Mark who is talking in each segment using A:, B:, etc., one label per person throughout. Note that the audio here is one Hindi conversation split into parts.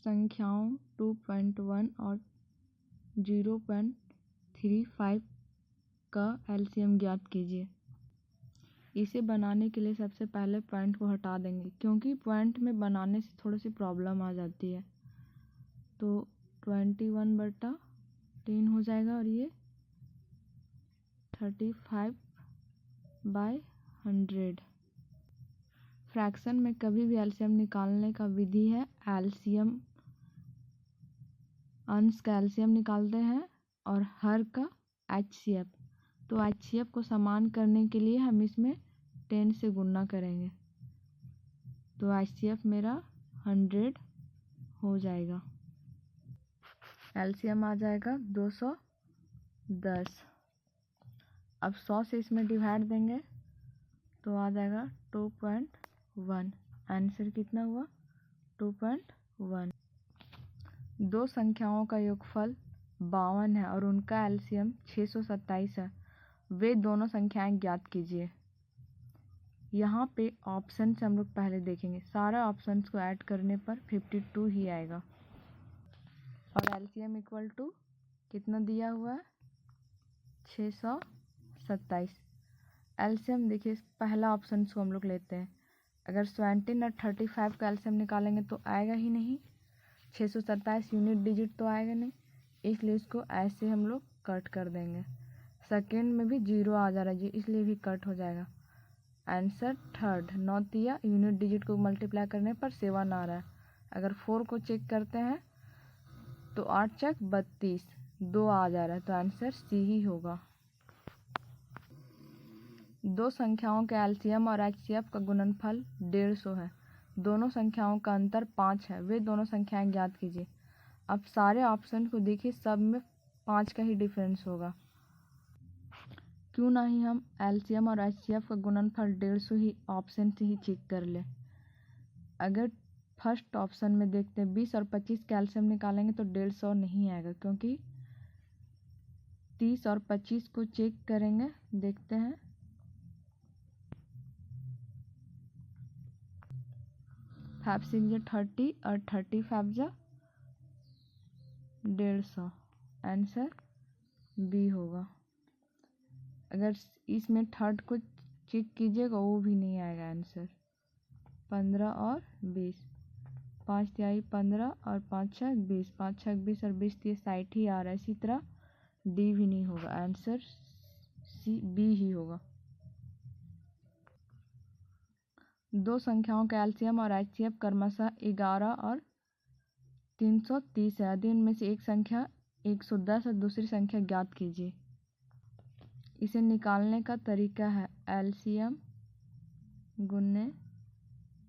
A: संख्याओं 2.1 और 0.35 का एलसीएम ज्ञात कीजिए। इसे बनाने के लिए सबसे पहले पॉइंट को हटा देंगे, क्योंकि पॉइंट में बनाने से थोड़ी सी प्रॉब्लम आ जाती है। तो 21/3 हो जाएगा और ये 35/100। फ्रैक्शन में कभी भी एलसीएम निकालने का विधि है एलसीएम अंश का एलसीएम निकालते हैं और हर का एचसीएफ। तो एचसीएफ को समान करने के लिए हम इसमें 10 से गुणा करेंगे, तो एचसीएफ मेरा 100 हो जाएगा। एलसीएम आ जाएगा 210। अब 100 से इसमें डिवाइड देंगे तो आ जाएगा 2.1। आंसर कितना हुआ? 2.1। दो संख्याओं का योगफल 52 है और उनका एलसीएम 627 है। वे दोनों संख्याएं ज्ञात कीजिए। यहाँ पे ऑप्शन से हम लोग पहले देखेंगे, सारे ऑप्शंस को ऐड करने पर 52 ही आएगा। और एलसीएम इक्वल टू कितना दिया हुआ है? 627। एलसीएम देखिए, पहला ऑप्शन को हम लोग लेते हैं। अगर 17 और 35 का एलसीएम निकालेंगे तो आएगा ही नहीं। 627 यूनिट डिजिट तो आएगा नहीं, इसलिए इसको ऐसे हम लोग कट कर देंगे। सेकेंड में भी 0 आ जा रहा है, इसलिए भी कट हो जाएगा। आंसर थर्ड 9 तिया यूनिट डिजिट को मल्टीप्लाई करने पर 7 आ रहा है। अगर 4 को चेक करते हैं तो 8 चक 32, 2 आ जा रहा है, तो आंसर सी ही होगा। दो संख्याओं के एलसीएम और एचसीएफ का गुणनफल 150 है। दोनों संख्याओं का अंतर 5 है। वे दोनों संख्याएं ज्ञात कीजिए। अब सारे ऑप्शन को देखिए, सब में 5 का ही डिफरेंस होगा। क्यों ना ही हम एलसीएम और एचसीएफ का गुणनफल 150 ही ऑप्शन से ही चेक कर ले। अगर फर्स्ट ऑप्शन में देखते हैं 20 और 25 का एलसीएम निकालेंगे तो 150 नहीं आएगा, क्योंकि 30 और 25 को चेक करेंगे, देखते हैं। 5 6 जा 30 और 35 जा 150। आंसर बी होगा। अगर इसमें थर्ड को चेक कीजिएगा वो भी नहीं आएगा आंसर। 15 और 20, 5 तिहाई 15 और 5 छक 20, 5 छक 20 और 20 तिहाई 60 ही आ रहा है। इसी तरह डी भी नहीं होगा, आंसर सी बी ही होगा। दो संख्याओं का एलसीएम और एचसीएफ क्रमशः 11 और 330 है। यदि इनमें से एक संख्या 110 और दूसरी संख्या ज्ञात कीजिए। इसे निकालने का तरीका है एलसीएम गुने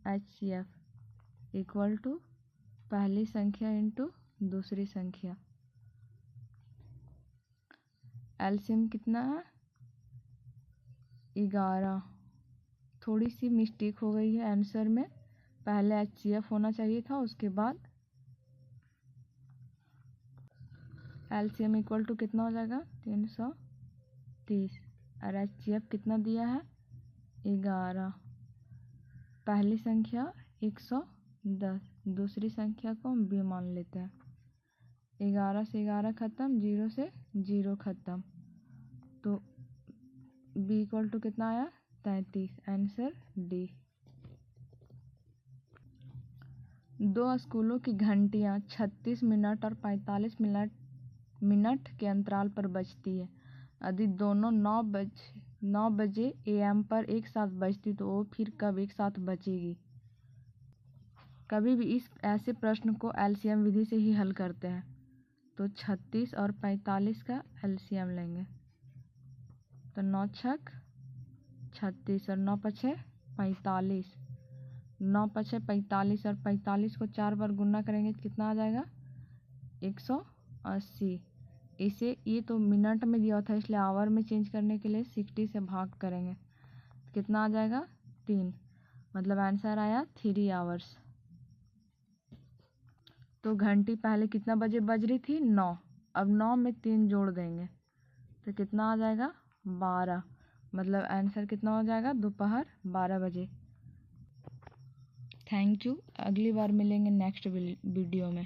A: एचसीएफ इक्वल टू पहली संख्या इंटू दूसरी संख्या। एलसीएम कितना है? 11। थोड़ी सी मिस्टेक हो गई है आंसर में, पहले एचसीएफ होना चाहिए था, उसके बाद एलसीएम इक्वल टू कितना हो जाएगा? 330। और एचसीएफ कितना दिया है? 11। पहली संख्या 110, दूसरी संख्या को हम बी मान लेते हैं। 11 से 11 खत्म, 0 से 0 खत्म, तो बी इक्वल टू कितना आया? 33। Answer D. दो स्कूलों की घंटियां 36 मिनट और 45 मिनट के अंतराल पर बजती है। यदि दोनों 9 बजे एएम पर एक साथ बजती तो वो फिर कब एक साथ बजेगी? कभी भी इस ऐसे प्रश्न को एलसीएम विधि से ही हल करते हैं। तो 36 और 45 का एलसीएम लेंगे, तो 9 छक 36 और 9 पछे 45, 9 पछे 45 और 45 को 4 बार गुना करेंगे तो कितना आ जाएगा? 180। इसे ये तो मिनट में दिया था, इसलिए आवर में चेंज करने के लिए 60 से भाग करेंगे तो कितना आ जाएगा? 3। मतलब आंसर आया 3 आवर्स। तो घंटी पहले कितना बजे बज रही थी? 9। अब 9 में 3 जोड़ देंगे तो कितना आ जाएगा? 12। मतलब आंसर कितना हो जाएगा? दोपहर 12 बजे। Thank you. अगली बार मिलेंगे नेक्स्ट वीडियो में।